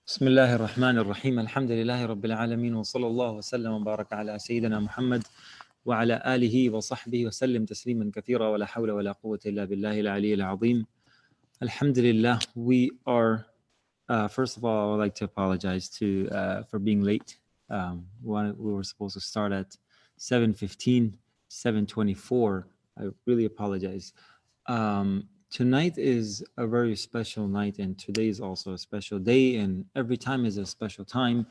بسم الله الرحمن الرحيم الحمد لله رب العالمين وصلى الله وسلم وبارك على سيدنا محمد وعلى آله وصحبه وسلم تسليما كثيرا ولا حول ولا قوة إلا بالله العلي العظيم. Alhamdulillah, we are first of all, I would like to apologize for being late. We were supposed to start at 7:15, 7:24. I really apologize. Tonight is a very special night, and today is also a special day, and every time is a special time.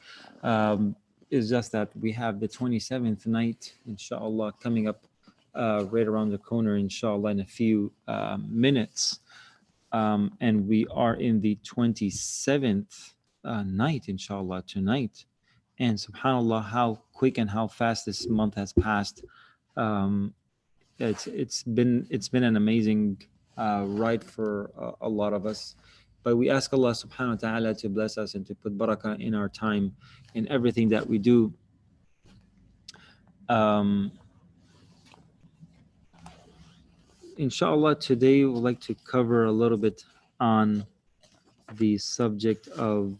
It's just that we have the 27th night, inshallah, coming up right around the corner, inshallah, in a few minutes. And we are in the 27th night, inshallah, tonight. And subhanallah, how quick and how fast this month has passed. It's been an amazing ride for a lot of us, but we ask Allah subhanahu wa ta'ala to bless us and to put barakah in our time, in everything that we do. Inshallah, today we'd like to cover a little bit on the subject of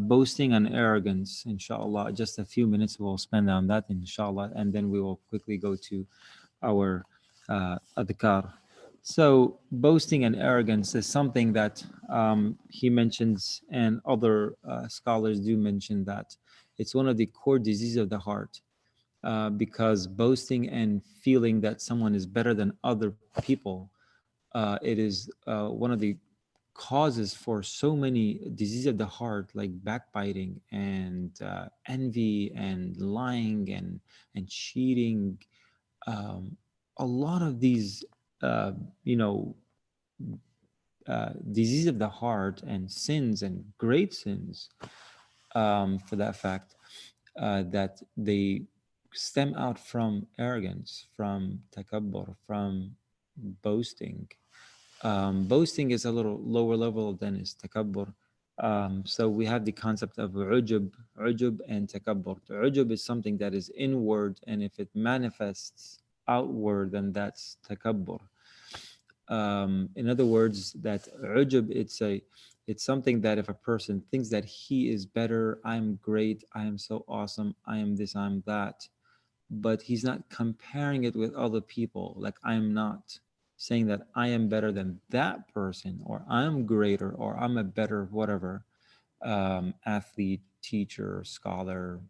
boasting and arrogance, inshallah. Just a few minutes we'll spend on that, inshallah, and then we will quickly go to our Adhkar. So boasting and arrogance is something that he mentions, and other scholars do mention, that it's one of the core diseases of the heart, because boasting and feeling that someone is better than other people, it is one of the causes for so many diseases of the heart, like backbiting and envy and lying and cheating. A lot of these, uh, you know, disease of the heart and sins, and great sins, for that fact, that they stem out from arrogance, from takabbur, from boasting. Boasting is a little lower level than is takabbur. So we have the concept of ujub and takabbur. Ujub is something that is inward, and if it manifests outward, then that's takabbur. In other words, that ujub, it's something that if a person thinks that he is better, I'm great, I am so awesome, I am this, I'm that, but he's not comparing it with other people. Like, I'm not saying that I am better than that person, or I'm greater, or I'm a better whatever, athlete, teacher, scholar,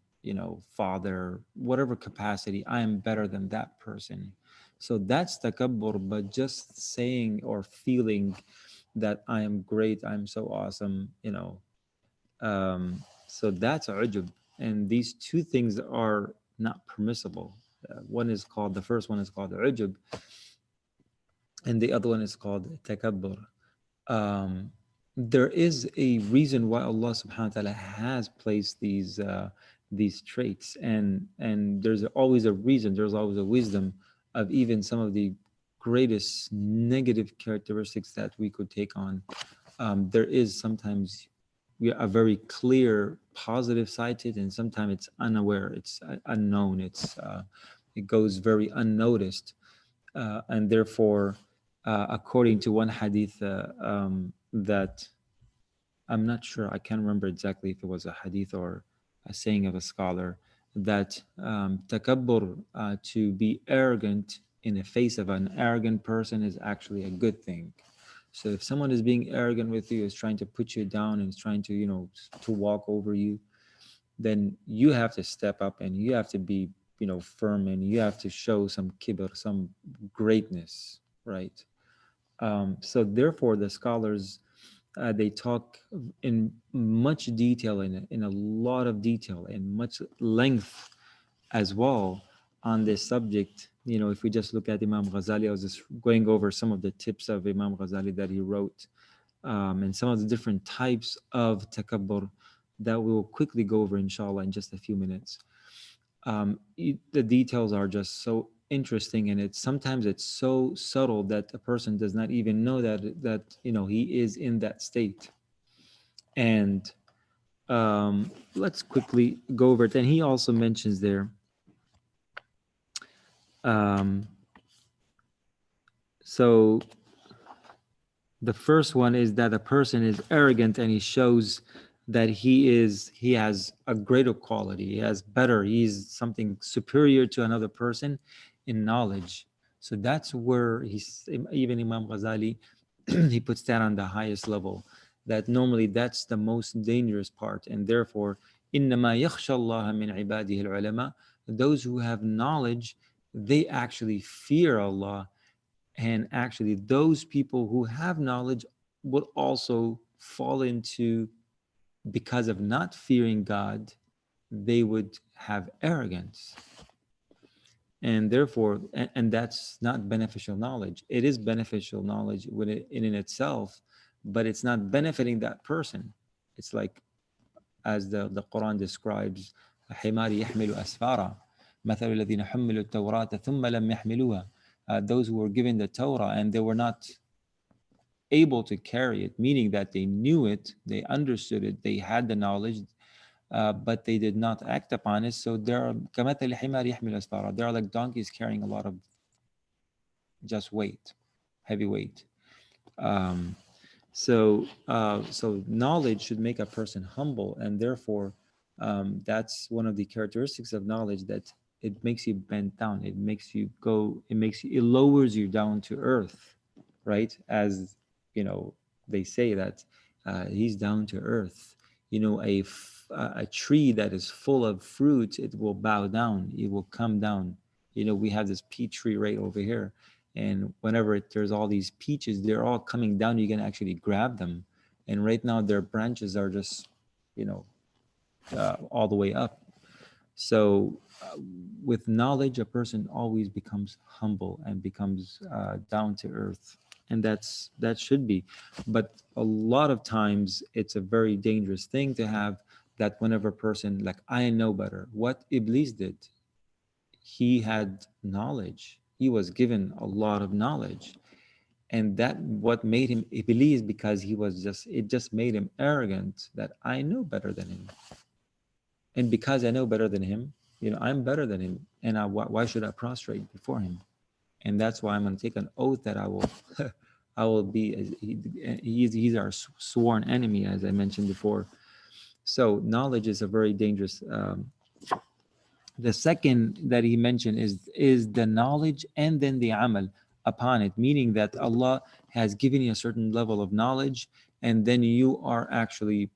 father, whatever capacity, I am better than that person. So that's takabbur. But just saying or feeling that I am great, I'm so awesome, so that's ujub. And these two things are not permissible. The first one is called ujub, and the other one is called takabbur. There is a reason why Allah subhanahu wa ta'ala has placed these traits, and there's always a reason, there's always a wisdom of even some of the greatest negative characteristics that we could take on. There is sometimes a very clear positive side to it, and sometimes it's unaware, it's unknown, it goes very unnoticed, and therefore, according to one hadith, that I'm not sure, I can't remember exactly if it was a hadith or a saying of a scholar, that takabbur, to be arrogant in the face of an arrogant person, is actually a good thing. So if someone is being arrogant with you, is trying to put you down, and is trying to, to walk over you, then you have to step up, and you have to be, firm, and you have to show some kibr, some greatness, right? So therefore, the scholars, they talk in much detail, in a lot of detail, and much length as well, on this subject. If we just look at Imam Ghazali, I was just going over some of the tips of Imam Ghazali that he wrote, and some of the different types of takabbur that we will quickly go over, inshallah, in just a few minutes. The details are just so interesting, and sometimes it's so subtle that a person does not even know that he is in that state. And let's quickly go over it. And he also mentions there, so The first one is that a person is arrogant and he shows that he has a greater quality, he has better, he's something superior to another person in knowledge. So that's where he's, even Imam Ghazali, he puts that on the highest level, that normally that's the most dangerous part. And therefore, إنما يخشى الله من عباده العلماء, those who have knowledge, they actually fear Allah. And actually, those people who have knowledge would also fall into, because of not fearing God, they would have arrogance. And therefore, and that's not beneficial knowledge. It is beneficial knowledge in itself, but it's not benefiting that person. It's like, as the Quran describes, حمار يحمل أسفارا مثل الذين حملوا التوراة ثم لم يحملوها. Those who were given the Torah and they were not able to carry it, meaning that they knew it, they understood it, they had the knowledge, but they did not act upon it. So there are كمثل حمار يحمل أسفارا. They are like donkeys carrying a lot of just weight, heavy weight. Um, so knowledge should make a person humble, and therefore, that's one of the characteristics of knowledge, that it makes you bend down. It makes you go. It lowers you down to earth, right? As you know, they say that he's down to earth. A tree that is full of fruit, it will bow down. It will come down. We have this peach tree right over here, and whenever there's all these peaches, they're all coming down, you can actually grab them. And right now their branches are just you know all the way up. So with knowledge, a person always becomes humble and becomes down to earth, and that should be. But a lot of times it's a very dangerous thing to have, that whenever a person, like, I know better. What Iblis did, he had knowledge, he was given a lot of knowledge, and that what made him Iblis, because it just made him arrogant, that I know better than him. And because I know better than him, I'm better than him, and why should I prostrate before him? And that's why I'm going to take an oath that I will I will be, he's our sworn enemy, as I mentioned before. So knowledge is a very dangerous. The second that he mentioned is the knowledge and then the amal upon it, meaning that Allah has given you a certain level of knowledge, and then you are actually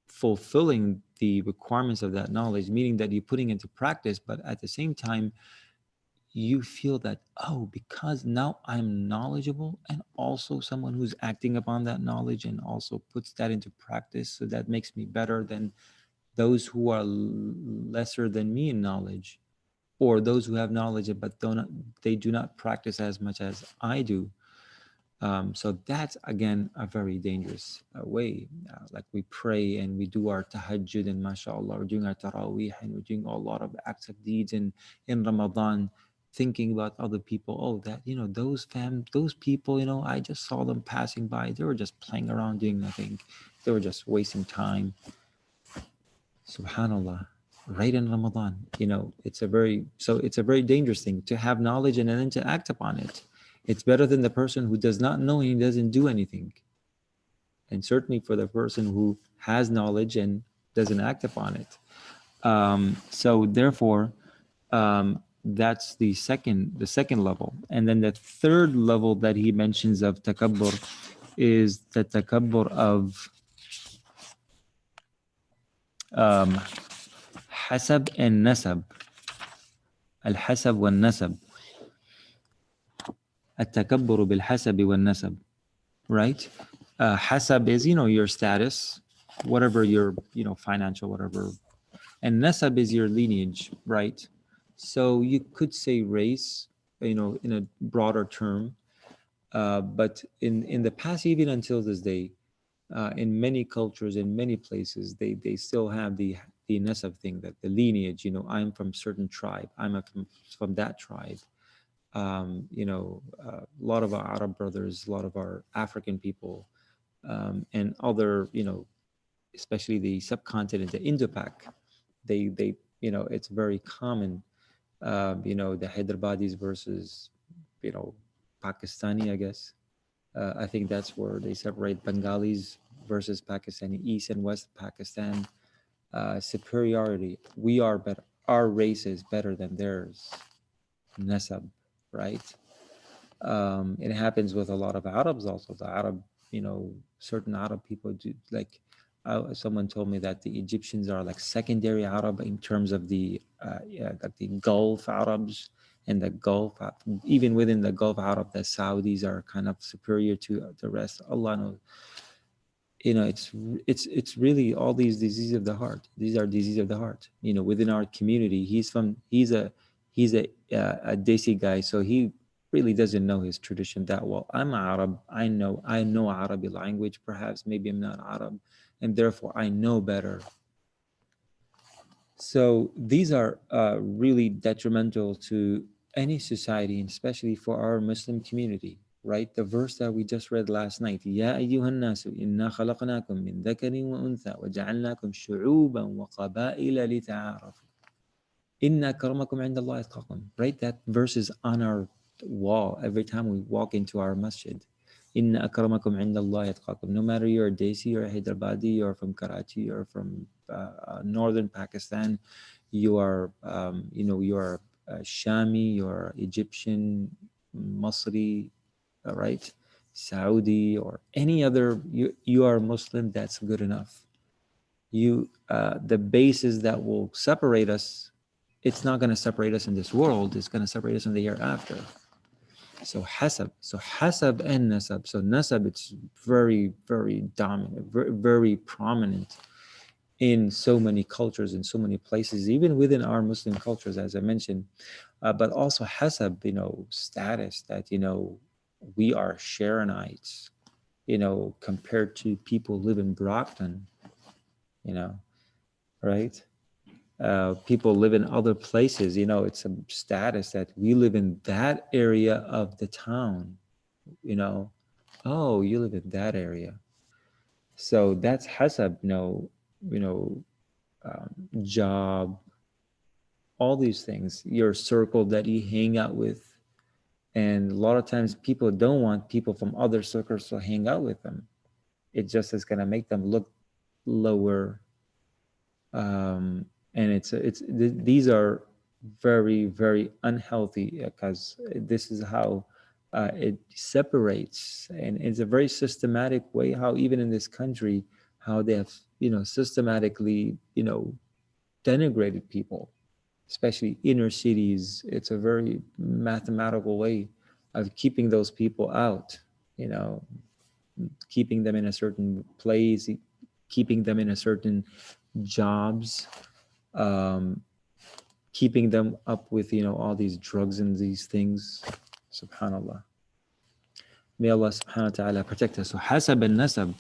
fulfilling the requirements of that knowledge, meaning that you're putting into practice. But at the same time, you feel that, oh, because now I'm knowledgeable, and also someone who's acting upon that knowledge and also puts that into practice, so that makes me better than those who are lesser than me in knowledge, or those who have knowledge but they do not practice as much as I do. So that's again a very dangerous way. Like, we pray and we do our tahajjud, and mashallah, we're doing our taraweeh, and we're doing a lot of acts of deeds in Ramadan, thinking about other people. Oh, that those people, I just saw them passing by. They were just playing around doing nothing. They were just wasting time. Subhanallah, right in Ramadan. It's a very dangerous thing to have knowledge and then to act upon it. It's better than the person who does not know and he doesn't do anything. And certainly for the person who has knowledge and doesn't act upon it. So therefore, that's the second level. And then the third level that he mentions of takabbur is the takabbur of حسب and nasab. الحسب والنسب. التكبر بالحسب والنسب. Right? Hasab is, your status, whatever your, financial, whatever. And nasab is your lineage, right? So you could say race, in a broader term. But in the past, even until this day, in many cultures, in many places, they still have the nasab thing, that the lineage, I'm from certain tribe, from that tribe. A lot of our Arab brothers, a lot of our African people, and other, especially the subcontinent, the Indo-Pak, they, it's very common, the Hyderabadis versus, you know, Pakistani, I guess. I think that's where they separate Bengalis versus Pakistani, East and West Pakistan. Superiority. We are better. Our race is better than theirs. Nasab, right? It happens with a lot of Arabs also. The Arab, certain Arab people do like. Someone told me that the Egyptians are like secondary Arab in terms of like the Gulf Arabs and the Gulf. Even within the Gulf Arab, the Saudis are kind of superior to the rest. Allah knows. It's really all these diseases of the heart. These are diseases of the heart. Within our community, he's a desi guy, so he really doesn't know his tradition that well. I'm Arab. I know Arabic language. Perhaps maybe I'm not Arab, and therefore I know better. So these are really detrimental to any society, and especially for our Muslim community, right? The verse that we just read last night, يا أيها الناس إنا خلقناكم من ذكر وأنثى وجعلناكم شعوبا وقبائل لتعارفوا إن أكرمكم عند الله أتقاكم. Right? That verse is on our wall every time we walk into our masjid. إن أكرمكم عند الله أتقاكم. No matter you're a Desi or a Hyderabadi or from Karachi or from northern Pakistan, you are Shami, you're Egyptian, Masri, right? Saudi or any other, you are Muslim, that's good enough. The basis that will separate us, it's not going to separate us in this world, it's going to separate us in the hereafter. So hasab and nasab. So nasab, it's very, very dominant, very, very prominent in so many cultures, in so many places, even within our Muslim cultures, as I mentioned. But also hasab, status, that we are Sharonites, compared to people live in Brockton, you know, right? People live in other places, it's a status that we live in that area of the town, you know. Oh, you live in that area. So that's hasab, you know, job, all these things, your circle that you hang out with. And a lot of times people don't want people from other circles to hang out with them. It just is going to make them look lower. And these are very, very unhealthy, because this is how it separates, and it's a very systematic way how even in this country how they have systematically denigrated people, especially inner cities. It's a very mathematical way of keeping those people out, you know, keeping them in a certain place, keeping them in a certain jobs, um, keeping them up with all these drugs and these things. Subhanallah. May Allah subhanahu wa ta'ala protect us. So hasab and nasab,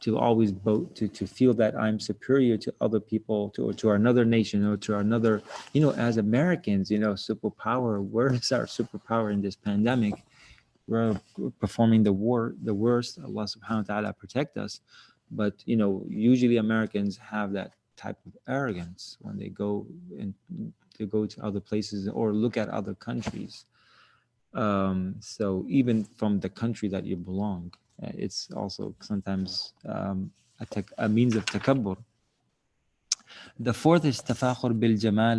to always both to feel that I'm superior to other people, to another nation, or to another, as Americans, superpower. Where is our superpower in this pandemic? We're performing the worst. Allah subhanahu wa ta'ala protect us. But usually Americans have that type of arrogance when they go to other places or look at other countries. So even from the country that you belong, it's also sometimes a means of takabbur. The fourth is tafakhur bil jamal,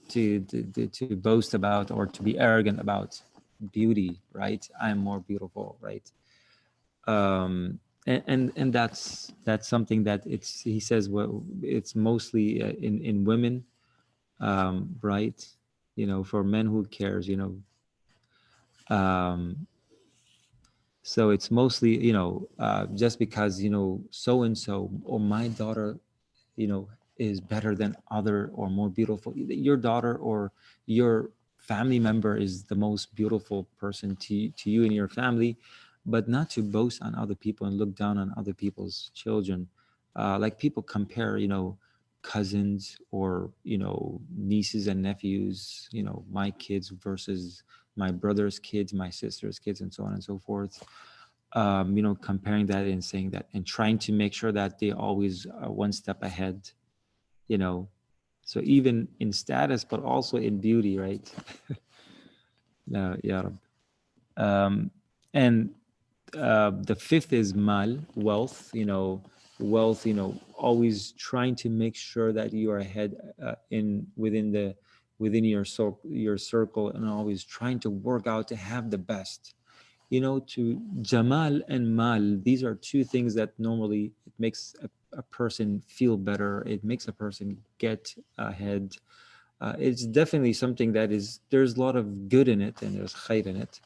to boast about or to be arrogant about beauty, right? I'm more beautiful, right? And that's something that he says, well, it's mostly in women, right? For men, who cares, um, so it's mostly just because so and so, or my daughter is better than other or more beautiful. Your daughter or your family member is the most beautiful person to you and your family, but not to boast on other people and look down on other people's children. Like people compare cousins or nieces and nephews, my kids versus my brother's kids, my sister's kids, and so on and so forth. Comparing that and saying that and trying to make sure that they always are one step ahead, you know. So even in status, but also in beauty, right? No, yeah. And the fifth is mal, wealth. Wealth. Always trying to make sure that you are ahead in within your circle, and always trying to work out to have the best. To jamal and mal, these are two things that normally it makes a person feel better. It makes a person get ahead. It's definitely something that there's a lot of good in it, and there's khair in it.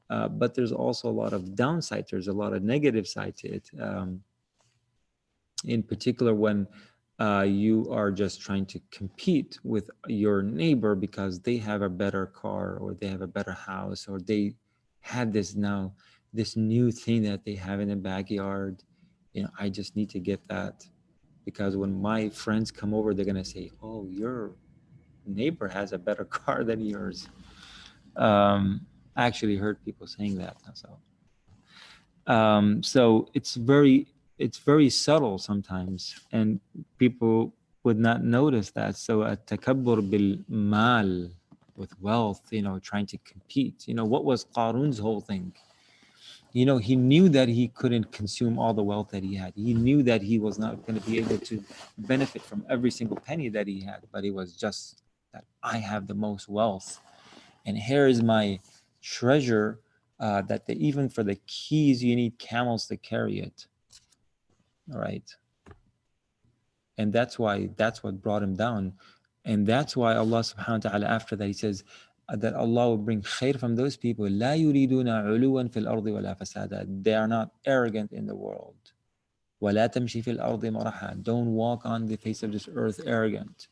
But there's also a lot of downside. There's a lot of negative side to it. In particular, when you are just trying to compete with your neighbor because they have a better car, or they have a better house, or they had this new thing that they have in the backyard. I just need to get that, because when my friends come over, they're gonna say, "Oh, your neighbor has a better car than yours." I actually heard people saying that. So it's very subtle sometimes, and people would not notice that. So a takabbur bil mal, with wealth, trying to compete. What was Qarun's whole thing? He knew that he couldn't consume all the wealth that he had. He knew that he was not going to be able to benefit from every single penny that he had, but it was just that I have the most wealth, and here is my treasure, that even for the keys you need camels to carry it. All right. And that's what brought him down. And that's why Allah subhanahu wa ta'ala, after that, he says that Allah will bring khair from those people. لا يريدون علوا في الأرض ولا فسادا. They are not arrogant in the world. ولا تمشي في الأرض مرحا. Don't walk on the face of this earth arrogant,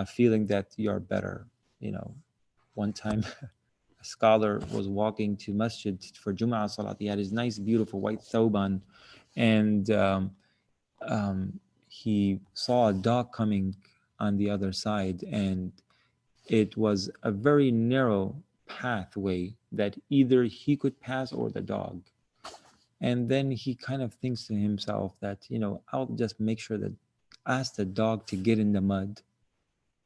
feeling that you're better. One time a scholar was walking to masjid for Jum'ah Salat. He had his nice, beautiful white thoban, and he saw a dog coming on the other side, and it was a very narrow pathway that either he could pass or the dog. And then he kind of thinks to himself that, I'll just make sure that ask the dog to get in the mud.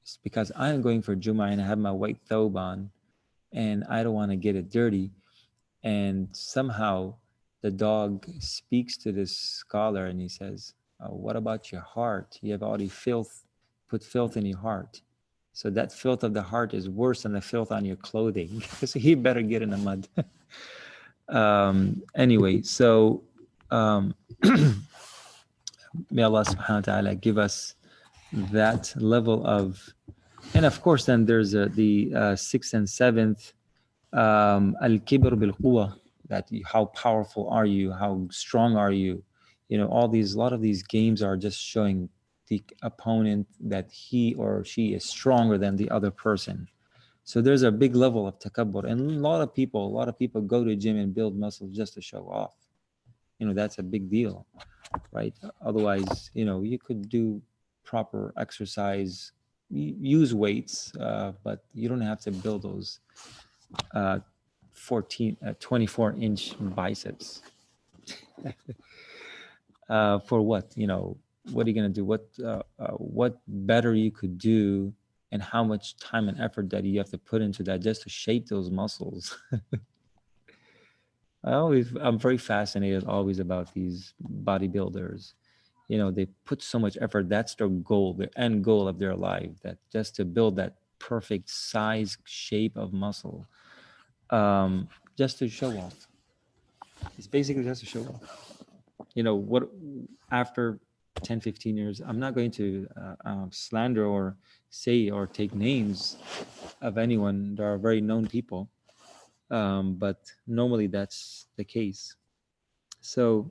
It's because I'm going for Jum'ah and I have my white thoban, and I don't want to get it dirty. And somehow the dog speaks to this scholar, and he says, what about your heart? You have already put filth in your heart. So that filth of the heart is worse than the filth on your clothing. So he better get in the mud. Anyway, so may Allah subhanahu wa ta'ala give us that level of, and of course, then there's the sixth and seventh, al-kibr bil-quwa, that how powerful are you, how strong are you. A lot of these games are just showing the opponent that he or she is stronger than the other person. So there's a big level of takabbur, and a lot of people go to gym and build muscles just to show off. That's a big deal, right? Otherwise, you could do proper exercise, use weights, but you don't have to build those 24-inch biceps. For what? What are you going to do? What better you could do, and how much time and effort that you have to put into that just to shape those muscles? I'm very fascinated always about these bodybuilders. They put so much effort. That's their goal, their end goal of their life, that just to build that perfect size, shape of muscle, just to show off. It's basically just to show off. What, after 10, 15 years, I'm not going to slander or say or take names of anyone. There are very known people, but normally that's the case. So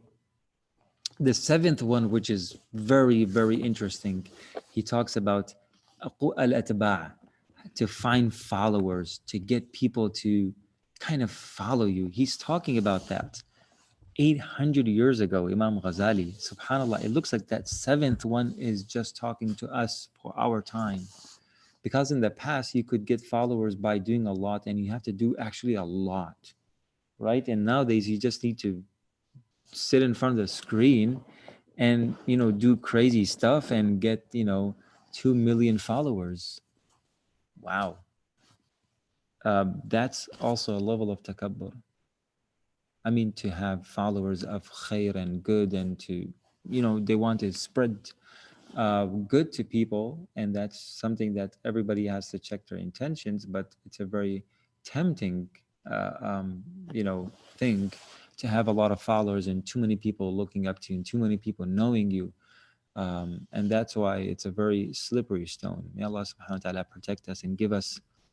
the seventh one, which is very, very interesting, he talks about al-atba', to find followers, to get people to kind of follow you. He's talking about that 800 years ago, Imam Ghazali. Subhanallah, it looks like that seventh one is just talking to us for our time. Because in the past, you could get followers by doing a lot, and you have to do actually a lot, right? And nowadays, you just need to sit in front of the screen and, do crazy stuff and get, 2 million followers. Wow. That's also a level of takabbur. I mean, to have followers of khair and good, and to, they want to spread good to people, and that's something that everybody has to check their intentions. But it's a very tempting, uh, um, thing to have a lot of followers and too many people looking up to you and too many people knowing you. And that's why it's a very slippery stone. May Allah subhanahu wa ta'ala protect us and give us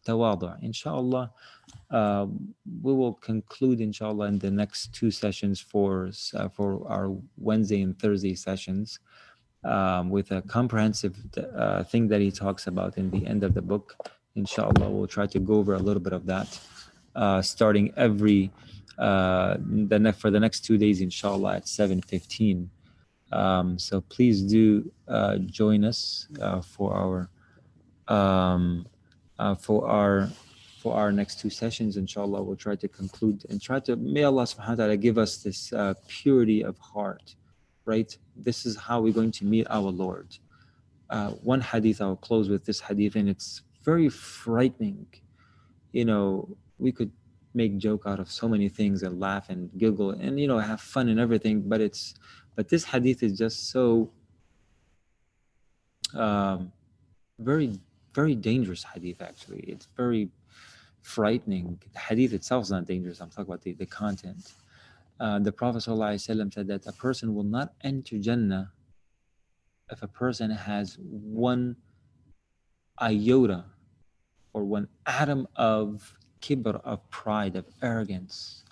tawadu. Inshallah, uh, we will conclude, inshallah, in the next two sessions for our Wednesday and Thursday sessions, with a comprehensive thing that he talks about in the end of the book. Inshallah, we'll try to go over a little bit of that, starting every for the next 2 days, inshallah, at 7:15. So please do join us um, for our for our next two sessions. Inshallah, we'll try to conclude and try to, may Allah subhanahu wa ta'ala give us this purity of heart, right? This is how we're going to meet our Lord. One hadith, I'll close with this hadith, and it's very frightening. We could make joke out of so many things and laugh and giggle and have fun and everything, but this hadith is just so um, very, very dangerous hadith. Actually, it's very frightening. The hadith itself is not dangerous. I'm talking about the content. The Prophet ﷺ said that a person will not enter Jannah if a person has one iota or one atom of kibr, of pride, of arrogance.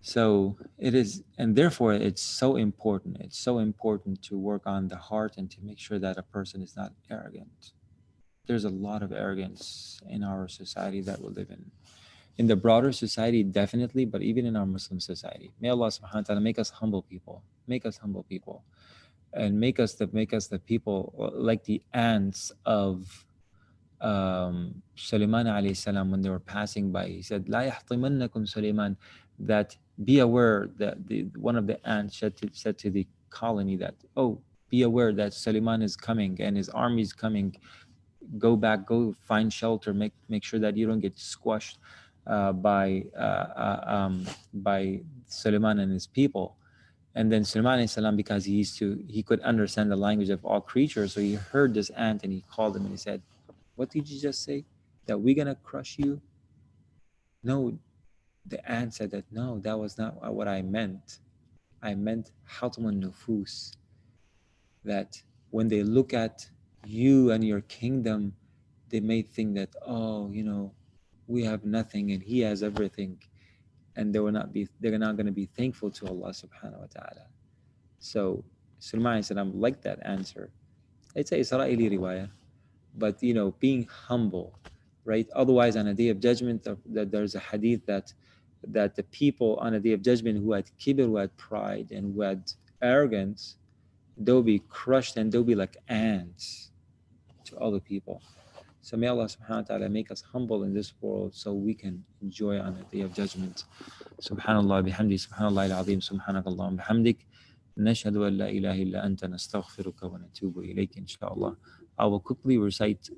So it is, and therefore it's so important. It's so important to work on the heart and to make sure that a person is not arrogant. There's a lot of arrogance in our society that we live in. In the broader society, definitely, but even in our Muslim society. May Allah subhanahu wa ta'ala make us humble people. Make us humble people. And make us the people like the ants of Sulaiman alayhi salam when they were passing by. He said, "La yahtimannakum Sulaiman," that be aware that one of the ants said to the colony that, "Oh, be aware that Sulaiman is coming and his army is coming. Go back, go find shelter. Make sure that you don't get squashed by Sulaiman and his people." And then Sulaiman alayhi salam, because he could understand the language of all creatures, so he heard this ant and he called him and he said, "What did you just say? That we're gonna crush you?" No, the ant said that, "No, that was not what I meant. I meant hatmun nufus, that when they look at you and your kingdom, they may think that, oh, we have nothing and he has everything, and they're not going to be thankful to Allah subhanahu wa ta'ala." So Sulaiman said, "I'm like that answer." It's a Israeli riwayah, but being humble, right? Otherwise, on a day of judgment, that there's a hadith that the people on a day of judgment who had kibr, who had pride, and who had arrogance, they'll be crushed and they'll be like ants to other people. So may Allah subhanahu wa ta'ala make us humble in this world so we can enjoy on the day of judgment. Subhanallah bihamdi, subhanallah al-azim, subhanakallahum bihamdik, nashhadu an la ilaha illa anta nastaghfiruka wa natubu ilayk, inshallah. I will quickly recite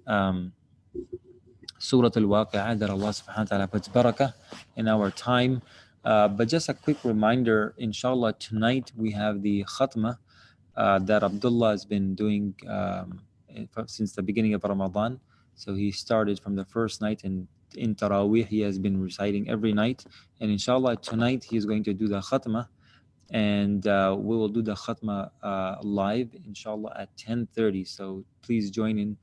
Surah Al-Waqi'ah, that Allah subhanahu wa ta'ala puts barakah in our time. But just a quick reminder, inshallah, tonight we have the khatma that Abdullah has been doing since the beginning of Ramadan. So he started from the first night, and in Taraweeh he has been reciting every night. And inshallah, tonight he is going to do the khatma, and we will do the khatma live, inshallah, at 10:30. So please join in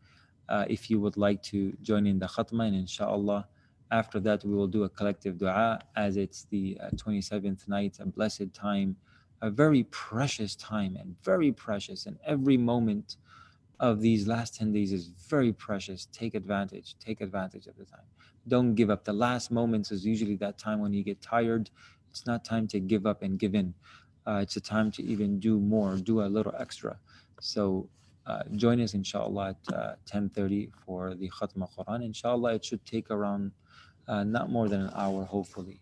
if you would like to join in the khatma, and inshallah, after that we will do a collective dua, as it's the 27th night, a blessed time, a very precious time, and very precious, and every moment of these last 10 days is very precious. Take advantage of the time. Don't give up. The last moments is usually that time when you get tired. It's not time to give up and give in. It's a time to even do more, do a little extra. So join us inshallah at 10:30 for the Khatma Quran. Inshallah, it should take around not more than an hour, hopefully.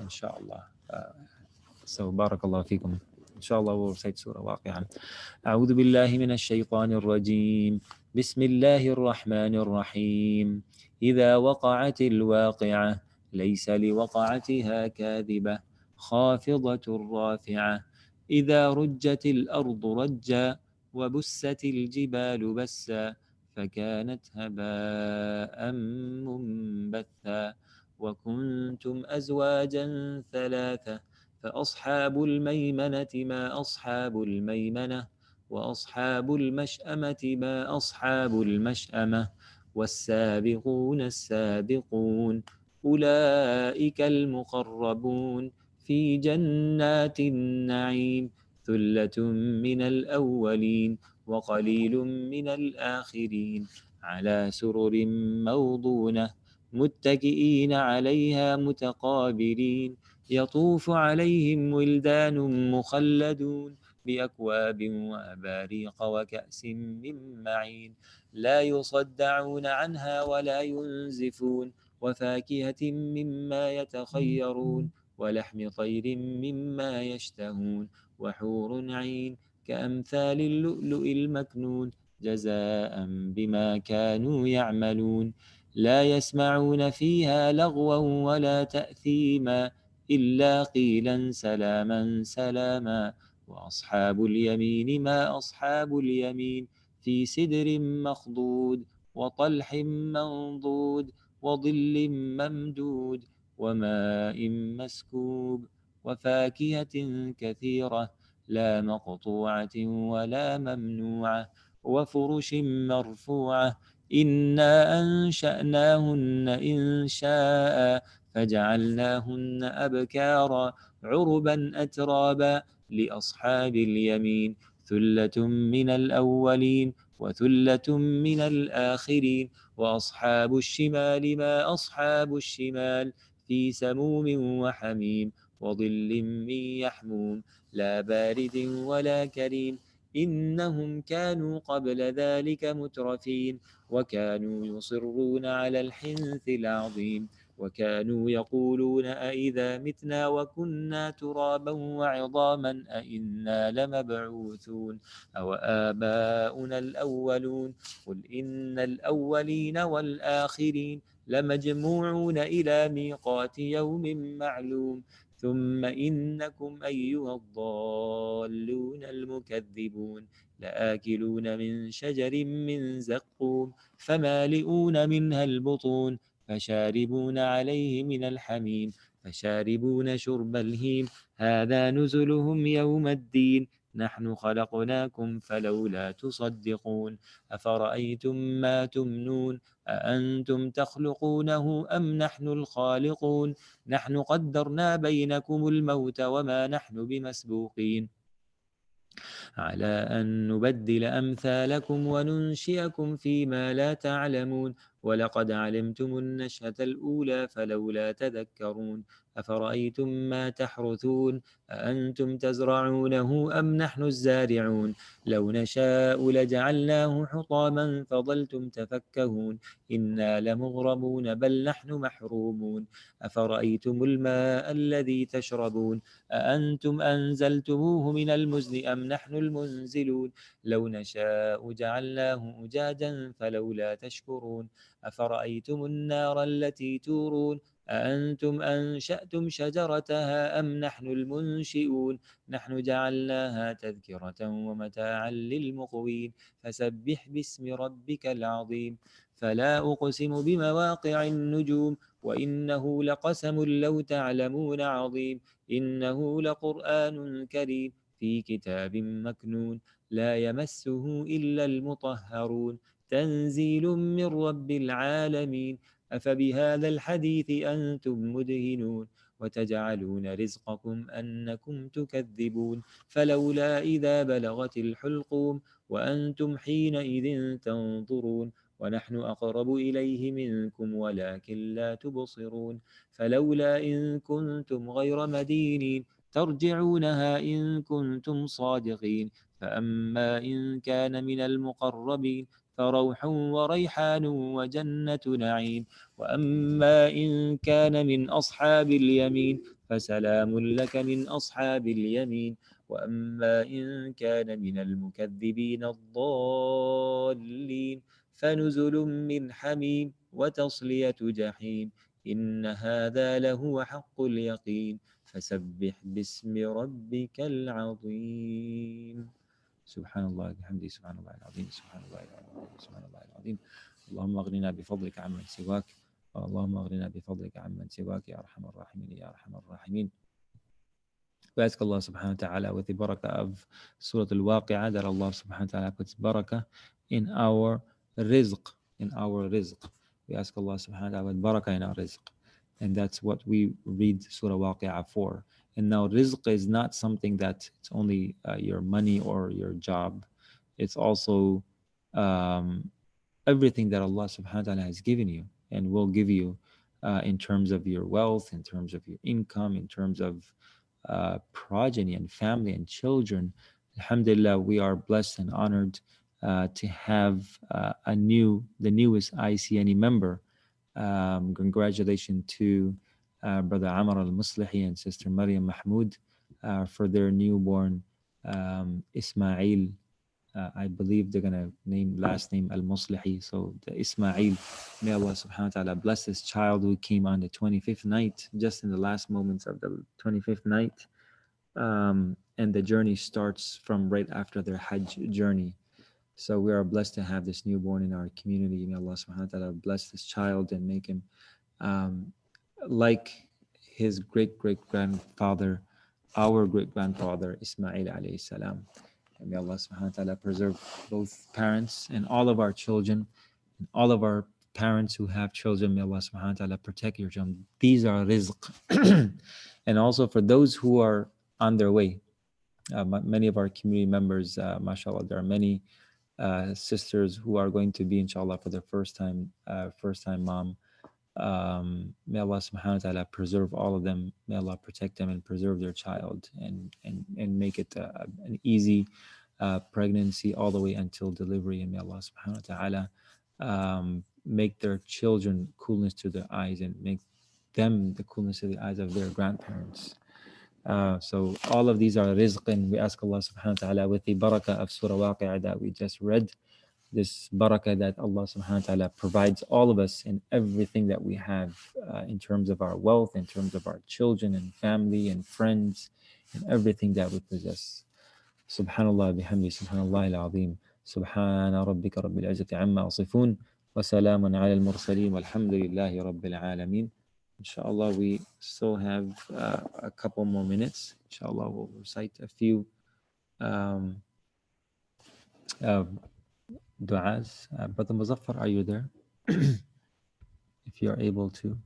Inshallah. So barakallahu fikum. Inshallah, we'll recite Surah Waqi'ah. أعوذ بالله من الشيطان الرجيم. بسم الله الرحمن الرحيم. إذا وقعت الواقعة ليس لوقعتها كاذبة خافضة رافعة إذا رجت الأرض رجا وبست الجبال بسا فكانت هباء منبثا وكنتم أزواجا ثلاثة فأصحاب الميمنة ما أصحاب الميمنة وأصحاب المشأمة ما أصحاب المشأمة والسابقون السابقون أولئك المقربون في جنات النعيم ثلة من الأولين وقليل من الآخرين على سرر موضونة متكئين عليها متقابلين يطوف عليهم ولدان مخلدون بأكواب وأباريق وكأس من معين لا يصدعون عنها ولا ينزفون وفاكهة مما يتخيرون ولحم طير مما يشتهون وحور عين كأمثال اللؤلؤ المكنون جزاء بما كانوا يعملون لا يسمعون فيها لغوا ولا تأثيما إلا قيلا سلاما سلاما وأصحاب اليمين ما أصحاب اليمين في سدر مخضود وطلح منضود وظل ممدود وماء مسكوب وفاكهة كثيرة لا مقطوعة ولا ممنوعة وفرش مرفوعة إنا أنشأناهن إنشاء فجعلناهن أبكارا عربا أترابا لأصحاب اليمين ثلة من الأولين وثلة من الآخرين وأصحاب الشمال ما أصحاب الشمال في سموم وحميم وظل من يحموم لا بارد ولا كريم إنهم كانوا قبل ذلك مترفين وكانوا يصرون على الحنث العظيم وكانوا يقولون أئذا متنا وكنا ترابا وعظاما أئنا لمبعوثون أو آباؤنا الأولون قل إن الأولين والآخرين لمجموعون إلى ميقات يوم معلوم ثم إنكم أيها الضالون المكذبون لآكلون من شجر من زقوم فمالئون منها البطون فشاربون عليه من الحميم فشاربون شرب الهيم هذا نزلهم يوم الدين نحن خلقناكم فلولا تصدقون أفرأيتم ما تمنون أأنتم تخلقونه أم نحن الخالقون نحن قدرنا بينكم الموت وما نحن بمسبوقين على أن نبدل أمثالكم وننشئكم فيما لا تعلمون ولقد علمتم النشأة الأولى فلولا تذكرون أفرأيتم ما تحرثون أأنتم تزرعونه أم نحن الزارعون لو نشاء لجعلناه حطاما فظلتم تفكهون إنا لمغرمون بل نحن محرومون أفرأيتم الماء الذي تشربون أأنتم أنزلتموه من المزن أم نحن المنزلون لو نشاء جعلناه أجاجا فلولا تشكرون أفرأيتم النار التي تورون أأنتم أنشأتم شجرتها أم نحن المنشئون نحن جعلناها تذكرة ومتاعا للمقوين فسبح باسم ربك العظيم فلا أقسم بمواقع النجوم وإنه لقسم لو تعلمون عظيم إنه لقرآن كريم في كتاب مكنون لا يمسه إلا المطهرون تنزيل من رب العالمين أفبهذا الحديث أنتم مدهنون وتجعلون رزقكم أنكم تكذبون فلولا إذا بلغت الحلقوم وأنتم حينئذ تنظرون ونحن أقرب إليه منكم ولكن لا تبصرون فلولا إن كنتم غير مدينين ترجعونها إن كنتم صادقين فأما إن كان من المقربين فروح وريحان وجنة نعيم وأما إن كان من أصحاب اليمين فسلام لك من أصحاب اليمين وأما إن كان من المكذبين الضالين فنزل من حميم وتصلية جحيم إن هذا لهو حق اليقين فسبح باسم ربك العظيم. سبحان الله بحمده، سبحان الله العظيم، سبحان الله العظيم، سبحان الله العظيم. اللهم اغننا بفضلك عمن سواك، اللهم اغننا بفضلك عمن سواك يا أرحم الراحمين يا أرحم الراحمين. We ask Allah subhanahu wa ta'ala with the barakah of Surah Al-Waqi'ah that Allah subhanahu wa ta'ala puts barakah in our rizq, in our rizq. We ask Allah subhanahu wa ta'ala with barakah in our rizq. And that's what we read Surah Waqi'ah for. And now rizq is not something that it's only your money or your job. It's also um, everything that Allah subhanahu wa ta'ala has given you and will give you in terms of your wealth, in terms of your income, in terms of progeny and family and children. Alhamdulillah, we are blessed and honored to have the newest ICNE member. Congratulations to Brother Amar al-Muslihi and Sister Maryam Mahmoud for their newborn Ismail. I believe they're gonna name last name Al Muslihi. So the Ismail, may Allah subhanahu wa ta'ala bless this child who came on the 25th night, just in the last moments of the 25th night. And the journey starts from right after their Hajj journey. So we are blessed to have this newborn in our community. May Allah subhanahu wa ta'ala bless this child and make him um, like his great great grandfather, our great grandfather Ismail alayhi salam. And may Allah subhanahu wa ta'ala preserve both parents and all of our children and all of our parents who have children. May Allah subhanahu wa ta'ala protect your children. These are rizq. And also for those who are on their way, many of our community members, mashallah, there are many sisters who are going to be, inshallah, for their first time mom. May Allah subhanahu wa ta'ala preserve all of them. May Allah protect them and preserve their child and make it an easy pregnancy all the way until delivery. And may Allah subhanahu wa ta'ala make their children coolness to their eyes and make them the coolness to the eyes of their grandparents. So all of these are rizq, and we ask Allah subhanahu wa ta'ala with the barakah of Surah Waqi'ah that we just read, this barakah that Allah subhanahu wa ta'ala provides all of us in everything that we have in terms of our wealth, in terms of our children and family and friends, and everything that we possess. Subhanallah bihamdi, subhanallah al-azim, subhana rabbika rabbil izzati amma asifun, wa salamun ala al-mursaleen, walhamdulillahi rabbil alameen. Inshallah, we still have a couple more minutes. Inshallah, we'll recite a few um, uh, du'as. Brother Muzaffar, are you there? If you are able to.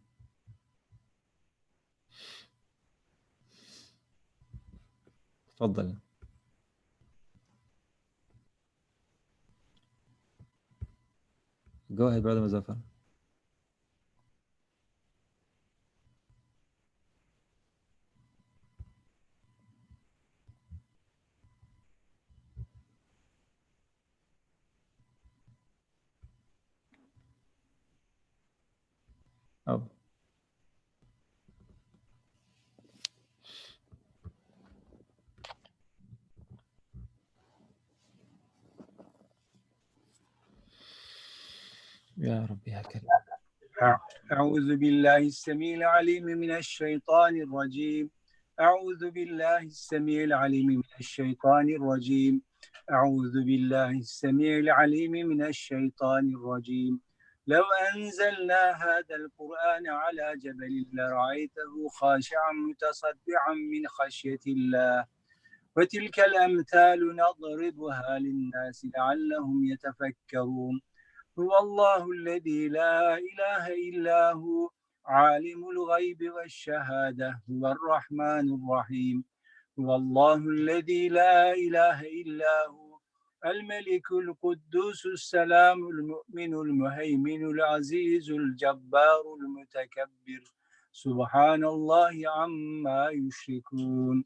تفضل. Go ahead, Brother Muzaffar. Oh. يا ربي يا كريم. أعوذ بالله السميع العليم من الشيطان الرجيم. أعوذ بالله السميع العليم من الشيطان الرجيم. أعوذ بالله السميع العليم من الشيطان الرجيم. لو أنزلنا هذا القرآن على جبل لرأيته خاشعا متصدعا من خشية الله وتلك الأمثال نضربها للناس لعلهم يتفكرون. هو الله الذي لا إله إلا هو عالم الغيب والشهادة هو الرحمن الرحيم. هو الله الذي لا إله إلا هو الملك القدوس السلام المؤمن المهيمن العزيز الجبار المتكبر سبحان الله عما يشركون.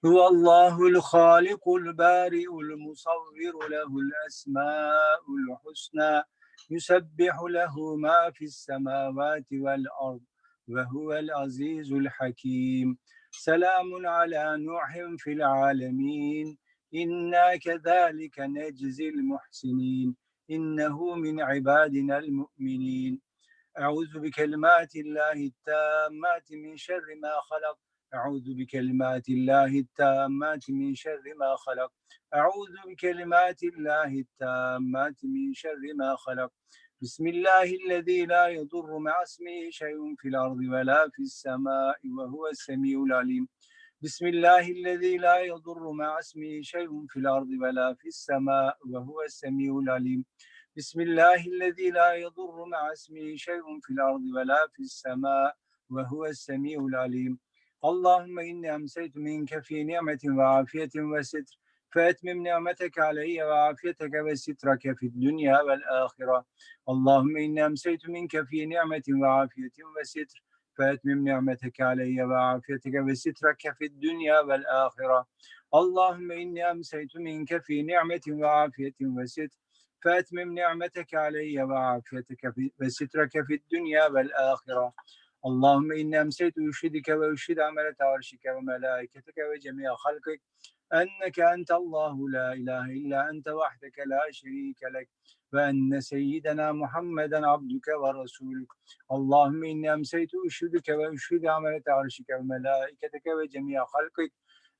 هو الله الخالق البارئ المصور له الأسماء الحسنى يسبح له ما في السماوات والأرض وهو العزيز الحكيم. سلام على نوح في العالمين إنا كذلك نجزي المحسنين إنه من عبادنا المؤمنين. أعوذ بكلمات الله التامات من شر ما خلق أعوذ بكلمات الله التامات من شر ما خلق أعوذ بكلمات الله التامات من شر ما خلق بسم الله الذي لا يضر مع اسمه شيء في الأرض ولا في السماء وهو السميع العليم بسم الله الذي لا يضر مع اسمه شيء في الأرض ولا في السماء وهو السميع العليم بسم الله الذي لا يضر مع اسمه شيء في الأرض ولا في السماء وهو السميع العليم اللهم إني أمسيت منك في نعمة وعافية وستر فأتمم نعمتك علي وعافيتك وسترك في الدنيا والآخرة اللهم إني أمسيت منك في نعمة وعافية وستر فأتمم نعمتك علي وعافيتك وسترك في الدنيا والآخرة اللهم إني أمسيت منك في نعمة وعافية وستر فأتمم نعمتك علي وعافيتك وسترك في الدنيا والآخرة اللهم إني أمسيت أشهدك وأشهد عملة عرشك وملائكتك وجميع خلقك أنك أنت الله لا إله إلا أنت وحدك لا شريك لك وأن سيدنا محمدا عبدك ورسولك اللهم إني أمسيت أشهدك وأشهد عملة عرشك وملائكتك وجميع خلقك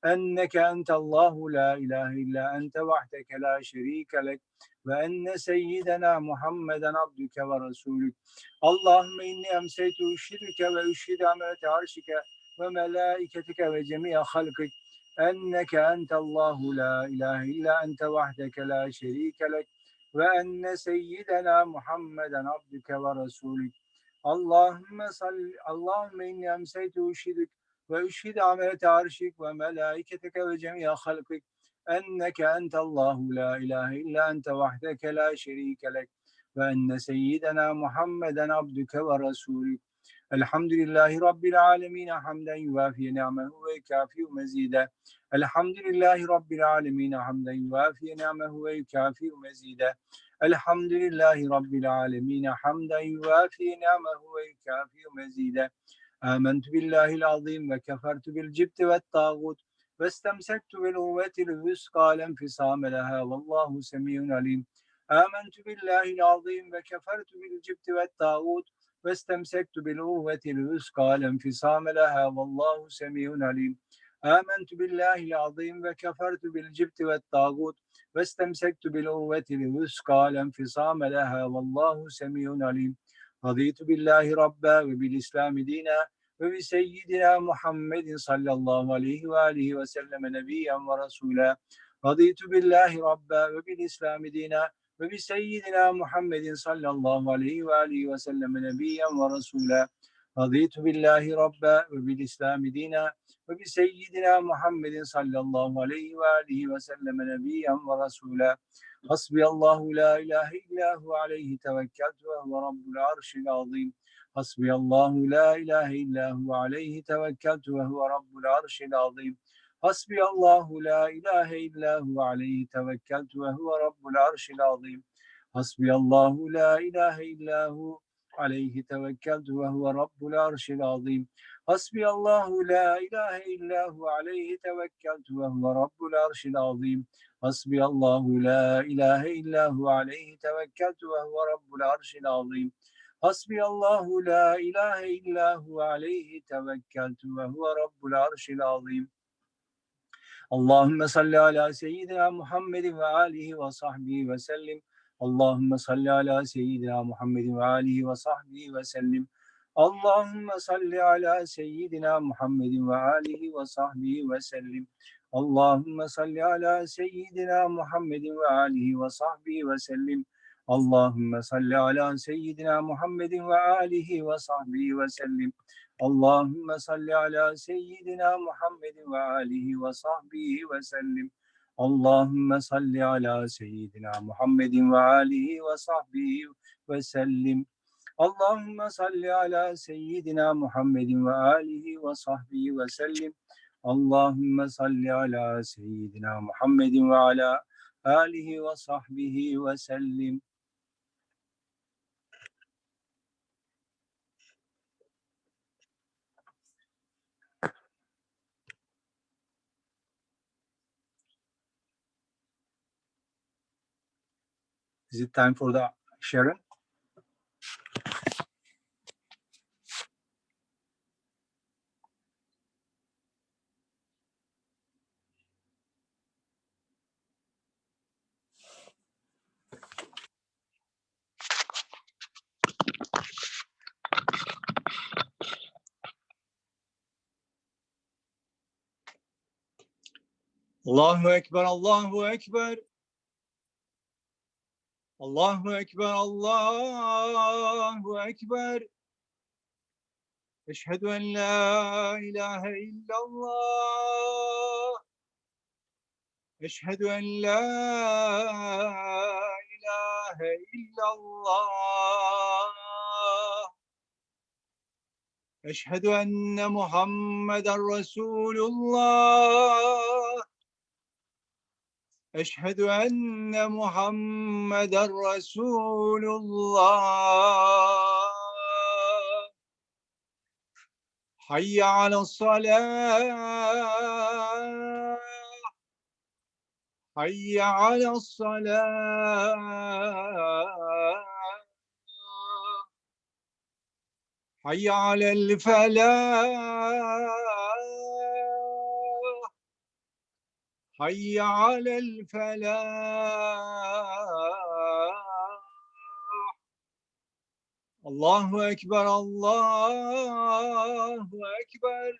أنك أنت الله لا إله إلا أنت وحدك لا شريك لك وأن سيدنا محمدا عبدك ورسولك اللهم إني أمسيت أشهدك وأشهد عملة عرشك وملائكتك وجميع خلقك أنك أنت الله لا إله إلا أنت وحدك لا شريك لك وأن سيدنا محمدا عبدك ورسولك اللهم إني أمسيت أشهدك وأشهد عملة عرشك وملائكتك وجميع خلقك أنك أنت الله لا إله إلا أنت وحدك لا شريك لك وأن سيدنا محمدا عبدك ورسولك الحمد لله رب العالمين حمدا يوافي نعمه ويكافئ مزيدا الحمد لله رب العالمين حمدا يوافي نعمه ويكافئ مزيدا الحمد لله رب العالمين حمدا يوافي نعمه ويكافئ مزيدا آمنت بالله العظيم وكفرت بالجبت والطاغوت واستمسكت بالعروة الوثقى لا انفصام لها والله سميع عليم آمنت بالله العظيم وكفرت بالجبت والطاغوت واستمسكت بالعروة الوثقى لا انفصام لها والله سميع عليم آمنت بالله العظيم وكفرت بالجبت والطاغوت واستمسكت بالعروة الوثقى لا انفصام لها والله سميع عليم رضيت بالله ربا وبالإسلام دينا وبسيدنا محمد صلى الله عليه وآله وسلم نبيا ورسولا رضيت بالله ربا وبالإسلام دينا وبسيدنا محمد صلى الله عليه وآله وسلم نبيا ورسولا رضيت بالله ربا وبالإسلام دينا وبسيدنا محمد صلى الله عليه وآله وسلم نبيا ورسولا حسبي الله لا إله إلا هو عليه توكلت وهو رب العرش العظيم حسبي الله لا إله إلا هو عليه توكلت وهو رب العرش العظيم حسبي الله لا إله إلا هو عليه توكلت وهو رب العرش العظيم حسبي الله لا إله إلا هو عليه توكلت وهو رب العرش العظيم حسبي الله لا إله إلا هو عليه توكلت وهو رب العرش العظيم حسبي الله لا إله إلا هو عليه توكلت وهو رب العرش العظيم حسبي الله لا إله إلا هو عليه توكلت وهو رب العرش العظيم اللهم صل على سيدنا محمد وآله وصحبه وسلم اللهم صل على سيدنا محمد وآله وصحبه وسلم اللهم صل على سيدنا محمد وآله وصحبه وسلم اللهم صل على سيدنا محمد وآله وصحبه وسلم اللهم صل على سيدنا محمد وآله وصحبه وسلم اللهم صل على سيدنا محمد وآله وصحبه وسلم اللهم صل على سيدنا محمد وآله وصحبه وسلم اللهم صل على سيدنا محمد وآله وصحبه وسلم اللهم صل على سيدنا محمد وعلى آله وصحبه وسلم. Is it time for the Sharon? Allahu Ekber, Allahu Ekber. Allahu Ekber, Allahu Ekber. Eşhedü en la ilahe illallah. Eşhedü en la ilahe illallah. Eşhedü enne Muhammeden Resulullah. Eşhedü enne Muhammeden Resulullah. Hayye ale's-salâh. Hayye ale's-salâh. Hayye alel-felâh. Hayye alel-felâh. Allahu Ekber, Allahu Ekber.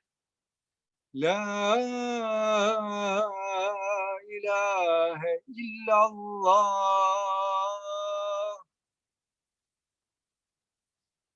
La ilahe illallah.